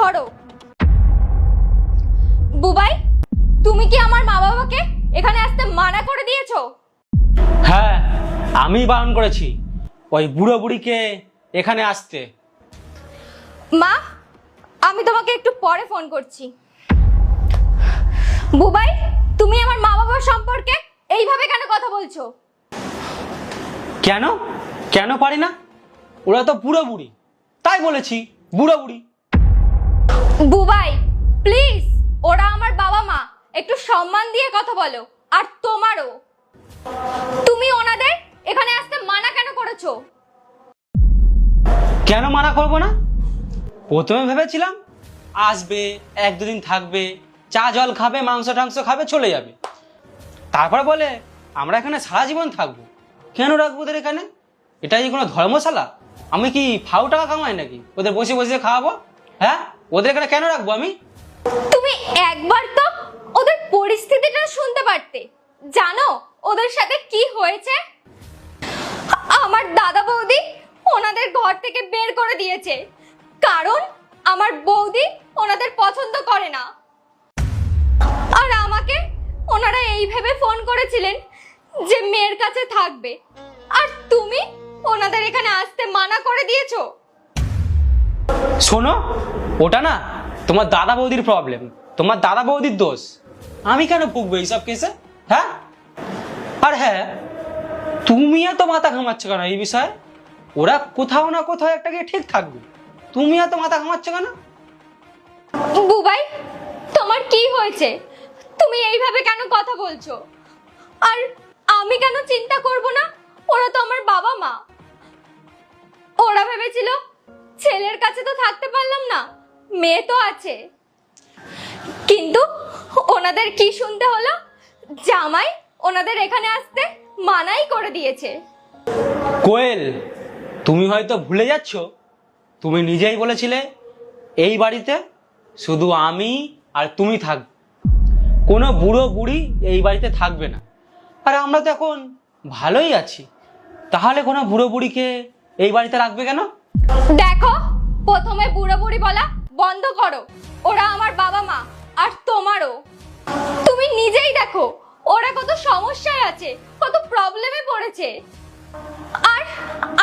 ধরো। বুবাই, তুমি কি আমার মা বাবাকে এখানে আসতে মানা করে দিয়েছো? হ্যাঁ, আমি বারণ করেছি ওই বুড়ো বুড়িকে এখানে আসতে। মা, আমি তোমাকে একটু পরে ফোন করছি। বুবাই, তুমি আমার মা বাবার সম্পর্কে এইভাবে কেন কথা বলছো? কেন কেন পারি না? ওরা তো বুড়ো বুড়ি, তাই বলেছি বুড়ো বুড়ি। বুবাই প্লিজ, ওরা আমার বাবা মা, একটু সম্মান দিয়ে কথা বলো। আর তোমারও, তুমি ওনাদের এখানে আসতে মানা কেন করেছো? কেন মানা করবো না? প্রথমে ভেবেছিলাম আসবে, এক দুদিন থাকবে, চা জল খাবে, মাংস টাংস খাবে, চলে যাবে। তারপর বলে আমরা এখানে সারা জীবন থাকবো। কেন রাখবো ওদের এখানে? এটা কি কোনো ধর্মশালা? আমি কি ফাউ টাকা কামাই নাকি ওদের বসে বসে খাওয়াবো? হ্যাঁ, ওদের এখানে কেন রাখবো আমি? তুমি একবার তো ওদের পরিস্থিতিটা শুনতে পারতে। জানো ওদের সাথে কি হয়েছে? আমার দাদা বৌদি ওনাদের ঘর থেকে বের করে দিয়েছে, কারণ আমার বৌদি ওনাদের পছন্দ করে না। আর আমাকে ওনারা এই ভেবে ফোন করেছিলেন যে মেয়ের কাছে থাকবে, আর তুমি ওনাদের এখানে আসতে মানা করে দিয়েছো। শোনো, ওটা না তোমার দাদা বৌদির প্রবলেম, তোমার দাদা বৌদির দোষ। আমি কেন ভুগবো এইসব কেসে? হ্যাঁ, আর হ্যাঁ, তুমি এত মাথা ঘামাচ্ছ কেন এই বিষয়ে? ওরা কোথাও না কোথাও একটা গিয়ে ঠিক থাকবে, তুমি এত মাথা ঘামাচ্ছ কেন? বুবাই, তোমার কি হয়েছে? তুমি এইভাবে কেন কথা বলছো? আর আমি কেন চিন্তা করব না? ওরা তো আমার বাবা মা। ওরা ভেবেছিল ছেলের কাছে তো থাকতে পারলাম না, মেয়ে তো আছে। কিন্তু ওনাদের কি শুনতে হলো? জামাই ওনাদের এখানে আসতে মানাই করে দিয়েছে। কোয়েল, তুমি হয়তো ভুলে যাচ্ছ, তুমি নিজেই বলেছিলে এই বাড়িতে শুধু আমি আর তুমি থাকবে, কোনো বুড়ো বুড়ি এই বাড়িতে থাকবে না। আর আমরা তো এখন ভালোই আছি, তাহলে কোনো বুড়ো বুড়িকে এই বাড়িতে রাখবে কেন? দেখো, প্রথমে বুড়ো বুড়ি বলা বন্ধ করো। ওরা আমার বাবা মা, আর তোমারও। তুমি নিজেই দেখো ওরা কত সমস্যায় আছে, কত প্রবলেমে পড়েছে। আর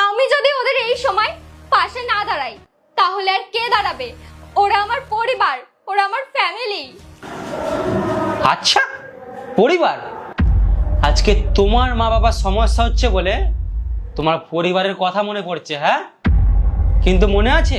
আমি যদি ওদের এই সময় পাশে না দাঁড়াই, তাহলে আর কে দাঁড়াবে? ওরা আমার পরিবার, ওরা আমার ফ্যামিলি। আচ্ছা, পরিবার? আজকে তোমার মা বাবার সমস্যা হচ্ছে বলে তোমার পরিবারের কথা মনে পড়ছে, হ্যাঁ? কিন্তু মনে আছে